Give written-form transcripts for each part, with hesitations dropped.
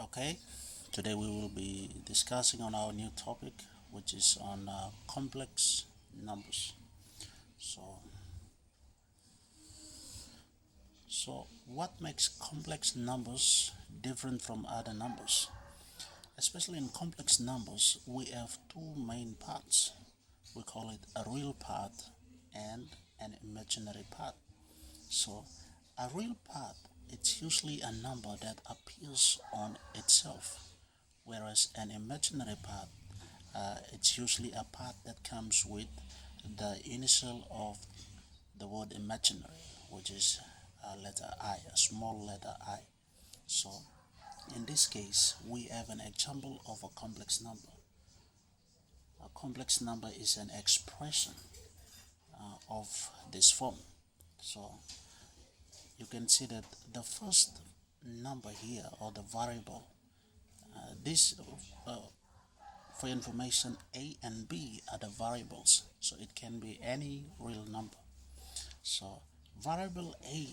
Okay, today we will be discussing on our new topic, which is on complex numbers. So, so what makes complex numbers different from other numbers? Especially in complex numbers, we have two main parts. We call it a real part and an imaginary part. So, a real part, it's usually a number that appears on itself, whereas an imaginary part, it's usually a part that comes with the initial of the word imaginary, which is a letter I, a small letter I. So, in this case, we have an example of a complex number. A complex number is an expression of this form. So, you can see that the first number here, or the variable, this for information, a and b are the variables, so it can be any real number. So variable a,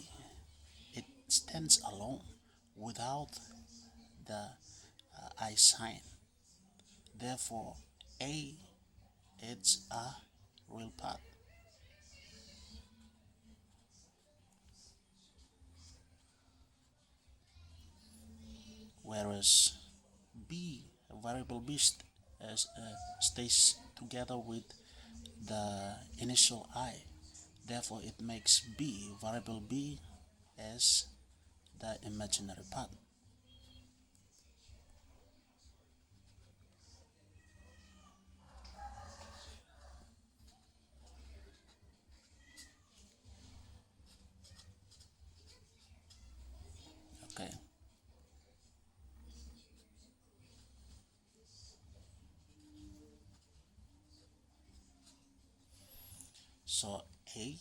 it stands alone without the I sign. Therefore a, it's a real part, whereas b, variable b stays together with the initial I. Therefore it makes b, variable b, as the imaginary part. Okay, so a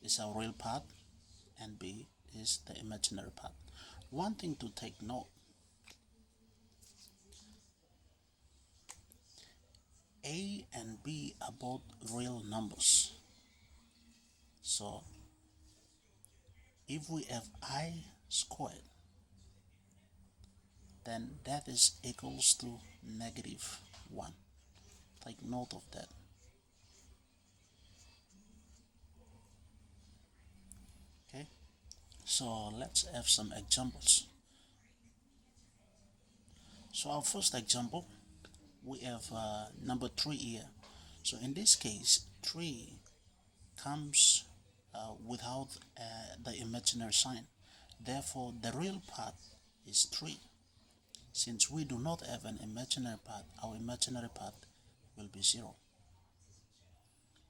is a real part and b is the imaginary part. One thing to take note, a and b are both real numbers. So if we have I squared, then that is equals to negative 1. Take note of that. Okay, so let's have some examples. So our first example, we have number 3 here. So in this case, 3 comes without the imaginary sign. Therefore the real part is 3. Since we do not have an imaginary part, our imaginary part will be 0.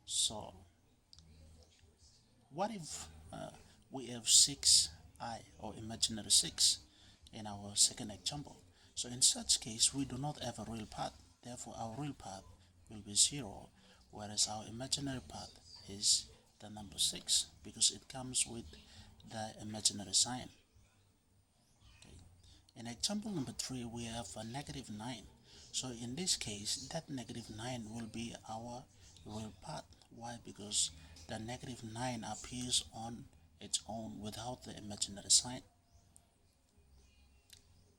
So what if we have 6i, or imaginary 6, in our second example? So in such case, we do not have a real part. Therefore our real part will be 0, whereas our imaginary part is the number 6, because it comes with the imaginary sign. Okay. In example number 3, we have a negative 9. So in this case, that negative 9 will be our real part. Why? Because the negative 9 appears on its own without the imaginary sign.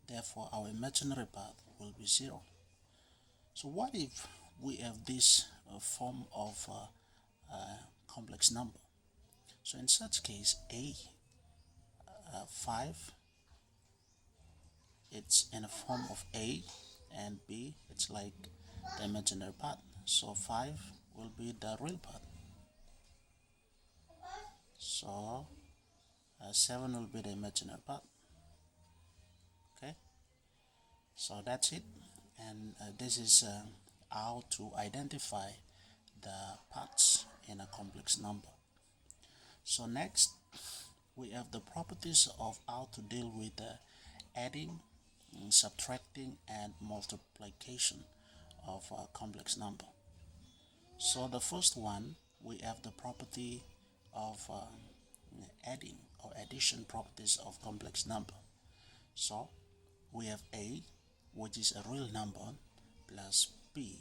Therefore our imaginary part will be 0. So what if we have this form of complex number? So in such case, a 5, it's in a form of a, and b, it's like the imaginary part. So 5 will be the real part. So 7 will be the imaginary part. Okay, so that's it, and this is how to identify the parts in a complex number. So next, we have the properties of how to deal with adding, subtracting, and multiplication of a complex number. So the first one, we have the property of adding, or addition properties of complex number. So we have a, which is a real number, plus bi,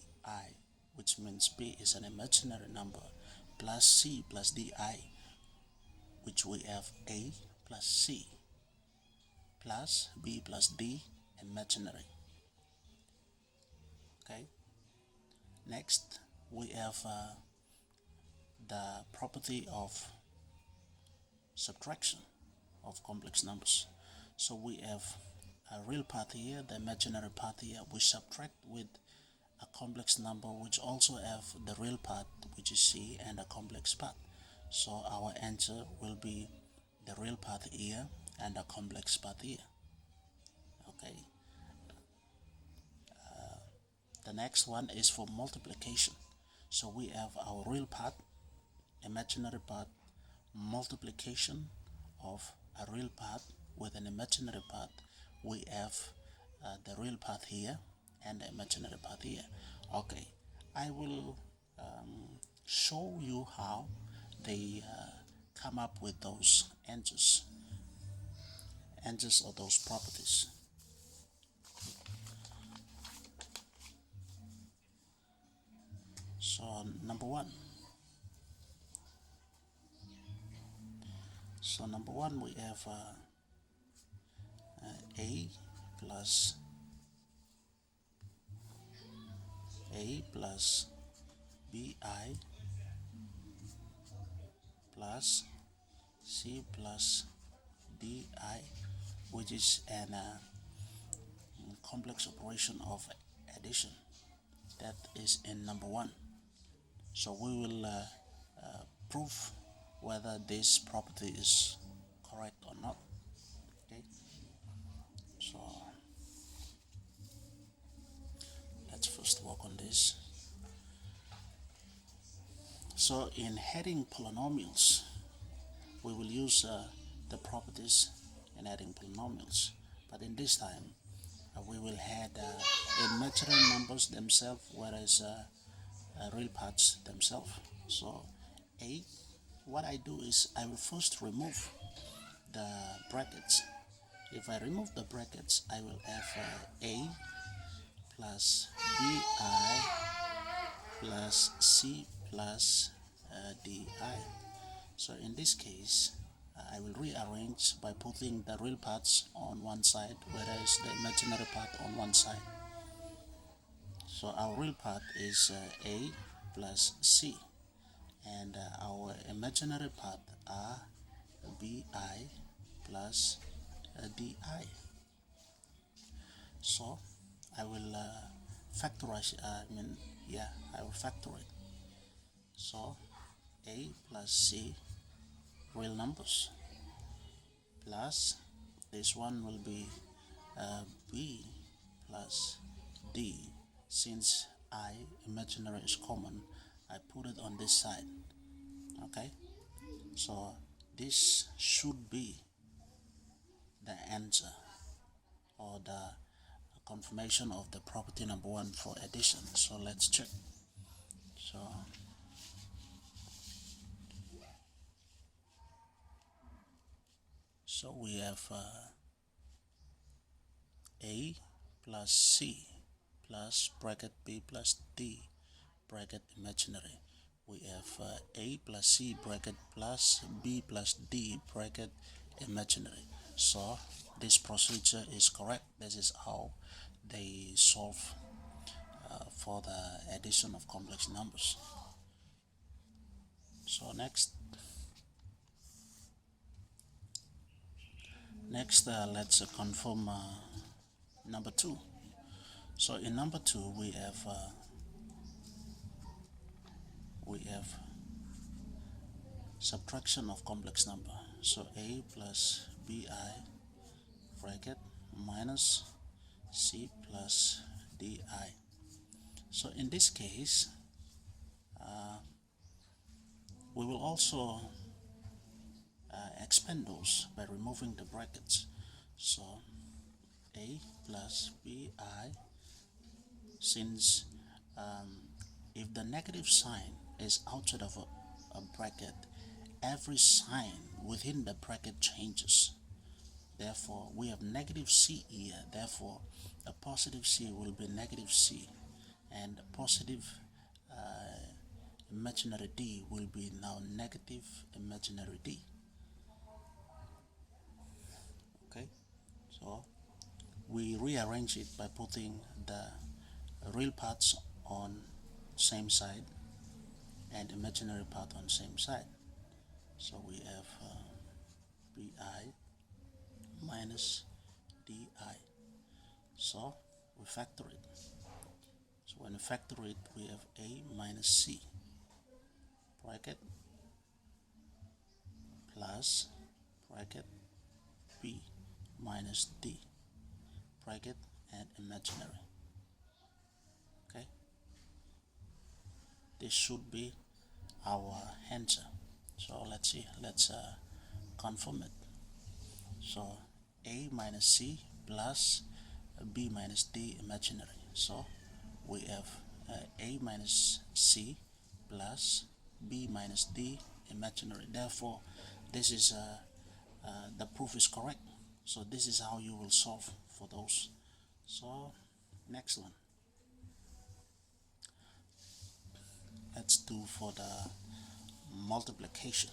which means b is an imaginary number, plus c plus di, which we have a plus c, plus b plus d, imaginary. Okay. Next, we have the property of subtraction of complex numbers. So we have a real part here, the imaginary part here. We subtract with a complex number which also have the real part, which is C, and a complex part. So our answer will be the real part here and a complex part here. Okay. The next one is for multiplication. So we have our real part, imaginary part, multiplication of a real part with an imaginary part. We have the real part here and the imaginary part here. Okay, I will show you how they come up with those answers or those properties. So number one. So number one, we have a plus bi plus c plus di, which is an complex operation of addition. That is in number one. So we will prove whether this property is correct or not. Okay. So let's first work on this. So in heading polynomials, we will use the properties in adding polynomials, but in this time we will add imaginary numbers themselves, whereas real parts themselves. So a, what I do is I will first remove the brackets. If I remove the brackets, I will have a plus bi plus c plus di. So in this case, I will rearrange by putting the real parts on one side, whereas the imaginary part on one side. So our real part is a plus c, and our imaginary part are bi plus di. So I will factorize. I will factor it. So a plus c, real numbers, plus this one will be b plus d. Since imaginary is common, I put it on this side. Okay, so this should be the answer or the confirmation of the property number one for addition. So let's check. So we have a plus c plus bracket b plus d bracket imaginary. We have a plus c bracket plus b plus d bracket imaginary. So this procedure is correct. This is how they solve for the addition of complex numbers. So next let's confirm number two. So in number two we have subtraction of complex number. So a plus bi bracket minus c plus di. So in this case we will also expand those by removing the brackets. So a plus bi, since if the negative sign is outside of a bracket, every sign within the bracket changes. Therefore we have negative c here, therefore a positive c will be negative c, and a positive imaginary d will be now negative imaginary d. Okay, so we rearrange it by putting the real parts on same side and imaginary part on same side. So we have bi minus di. So we factor it. So when we factor it, we have a minus c bracket plus bracket b minus d bracket and imaginary. Okay, this should be our answer. So let's see, let's confirm it. So a minus c plus b minus d imaginary. So we have a minus c plus b minus d imaginary. Therefore, this is the proof is correct. So this is how you will solve for those. So next one, let's do for the multiplication.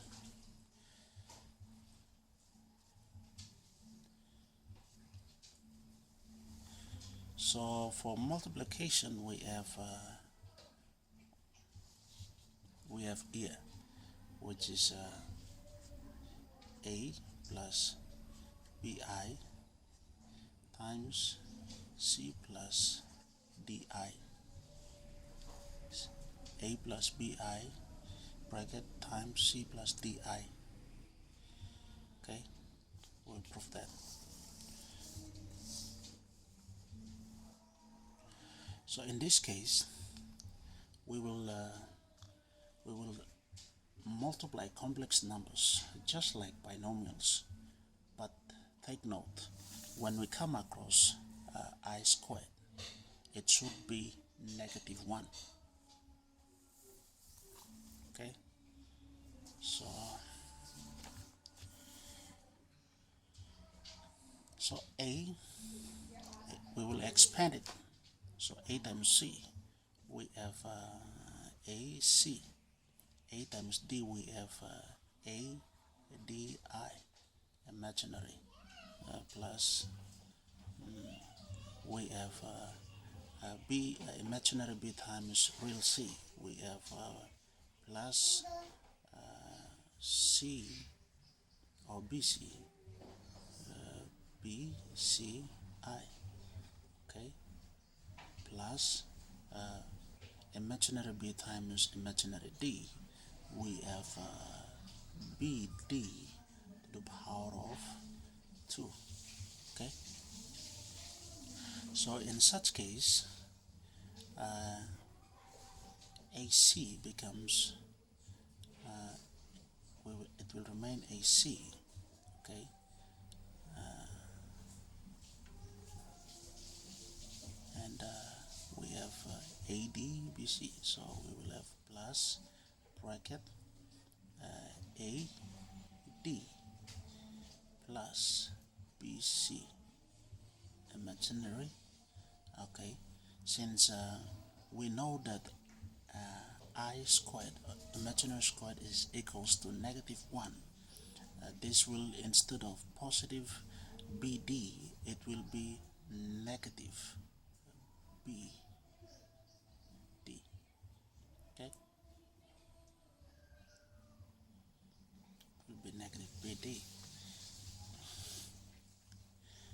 So for multiplication, we have here, which is a plus bi times c plus di. A plus bi bracket times c plus di. Okay, we'll prove that. So in this case, we will multiply complex numbers just like binomials, but take note, when we come across I squared, it should be -1. Okay, so a, we will expand it. So a times c, we have ac. A times d, we have a di imaginary plus we have b imaginary b times real c. We have plus c or bc bci, okay, plus imaginary b times imaginary d. We have bd to the power of 2. Okay, so in such case, AC becomes it will remain AC. Okay, and we have ADBC, so we will have plus bracket AD plus BC imaginary. Okay, since we know that I squared, imaginary squared, is equals to -1, this will, instead of positive BD, it will be negative BD. Okay, it will be negative BD.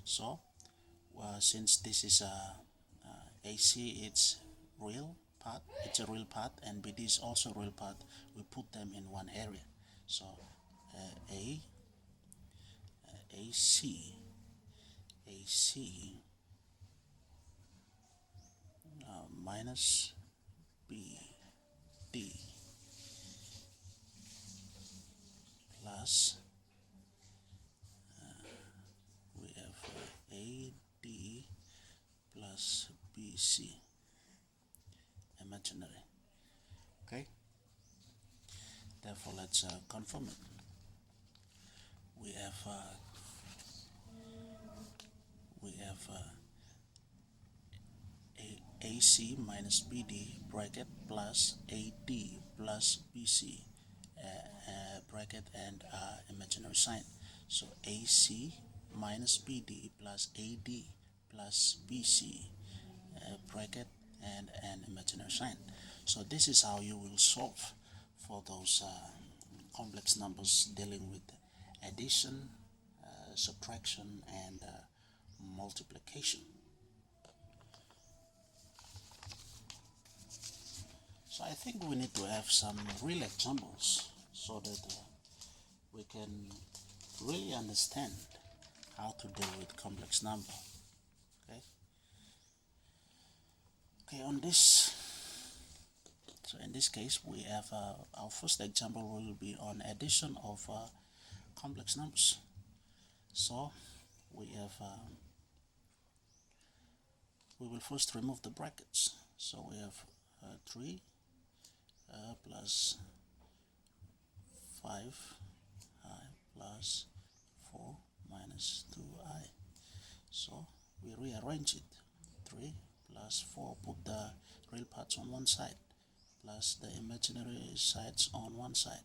So since this is AC, it's real part, it's a real part, and BD is also real part, we put them in one area. So AC minus BD plus we have AD plus BC imaginary. Okay, therefore let's confirm it. We have AC minus BD bracket plus AD plus BC bracket and imaginary sign. So AC minus BD plus AD plus BC, bracket, and an imaginary sign. So this is how you will solve for those complex numbers dealing with addition, subtraction, and multiplication. So I think we need to have some real examples so that we can really understand how to deal with complex number. Okay. Okay. So in this case, we have our first example will be on addition of complex numbers. So we will first remove the brackets. So we have 3 plus 5i plus 4 minus 2i. So we rearrange it. 3 plus 4, put the real parts on one side, plus the imaginary sides on one side,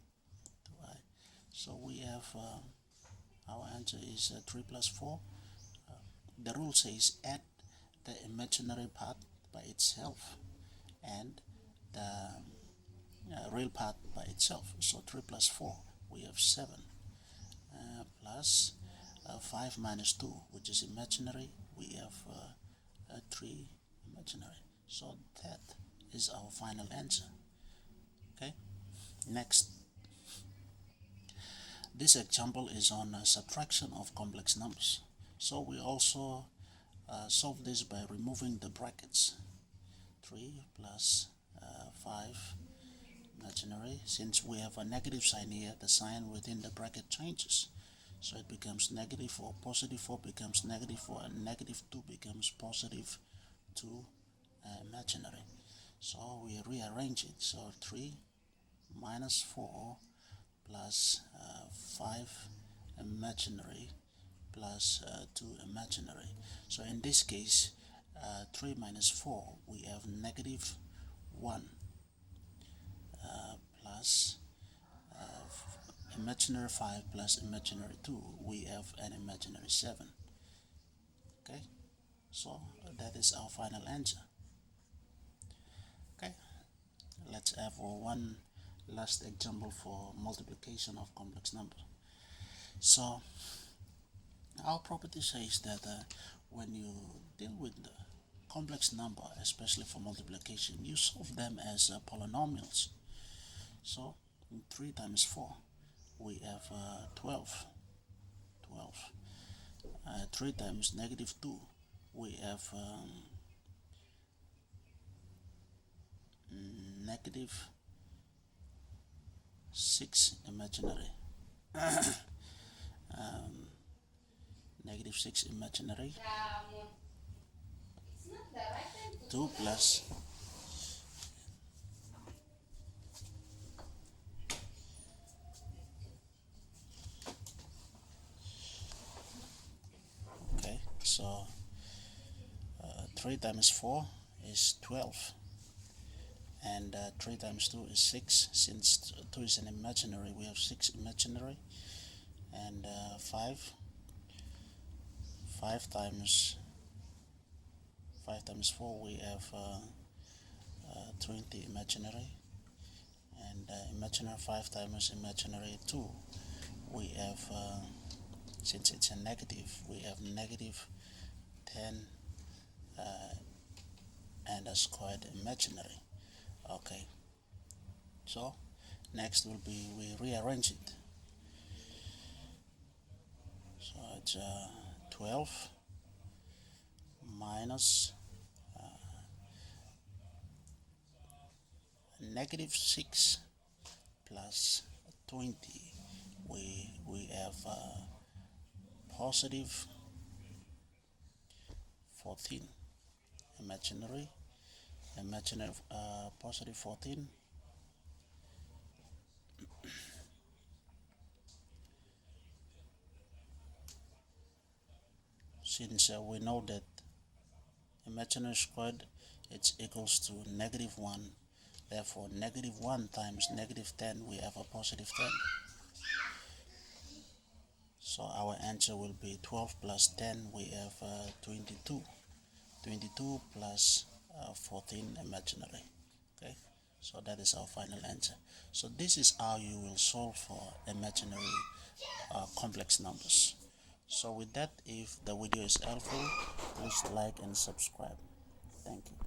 2i. So we have our answer is 3 plus 4. The rule says add the imaginary part by itself and the real part by itself. So 3 plus 4, we have 7, plus 5 minus 2, which is imaginary, we have 3 imaginary. So that is our final answer. Okay, next. This example is on subtraction of complex numbers. So we also solve this by removing the brackets. 3 plus 5 imaginary. Since we have a negative sign here, the sign within the bracket changes. So it becomes negative 4, positive 4 becomes negative 4, and negative 2 becomes positive 2 imaginary. So we rearrange it. So 3 minus 4 plus 5 imaginary plus 2 imaginary. So in this case, 3 minus 4, we have negative 1 plus imaginary 5 plus imaginary 2, we have an imaginary 7. Okay, so that is our final answer. Okay, let's have one last example for multiplication of complex numbers. So our property says that when you deal with the complex number, especially for multiplication, you solve them as polynomials. So 3 times 4, we have 12. 3 times negative 2, we have negative 6 imaginary. Negative 6 imaginary. 2 plus okay, so 3 times 4 is 12, and 3 times 2 is 6. Since 2 is an imaginary, we have 6 imaginary, and 5 times 4, we have 20 imaginary, and imaginary 5 times imaginary 2, we have since it's a negative, we have negative 10 and a squared imaginary. Okay, so next will be we rearrange it. So it's 12 minus negative 6 plus 20. We have positive 14 imaginary positive 14, since we know that imaginary squared it's equals to negative 1, therefore negative 1 times negative 10, we have a positive 10. So our answer will be 12 plus 10, we have 22. 22 plus 14 imaginary. Okay, so that is our final answer. So this is how you will solve for imaginary complex numbers. So with that, if the video is helpful, please like and subscribe. Thank you.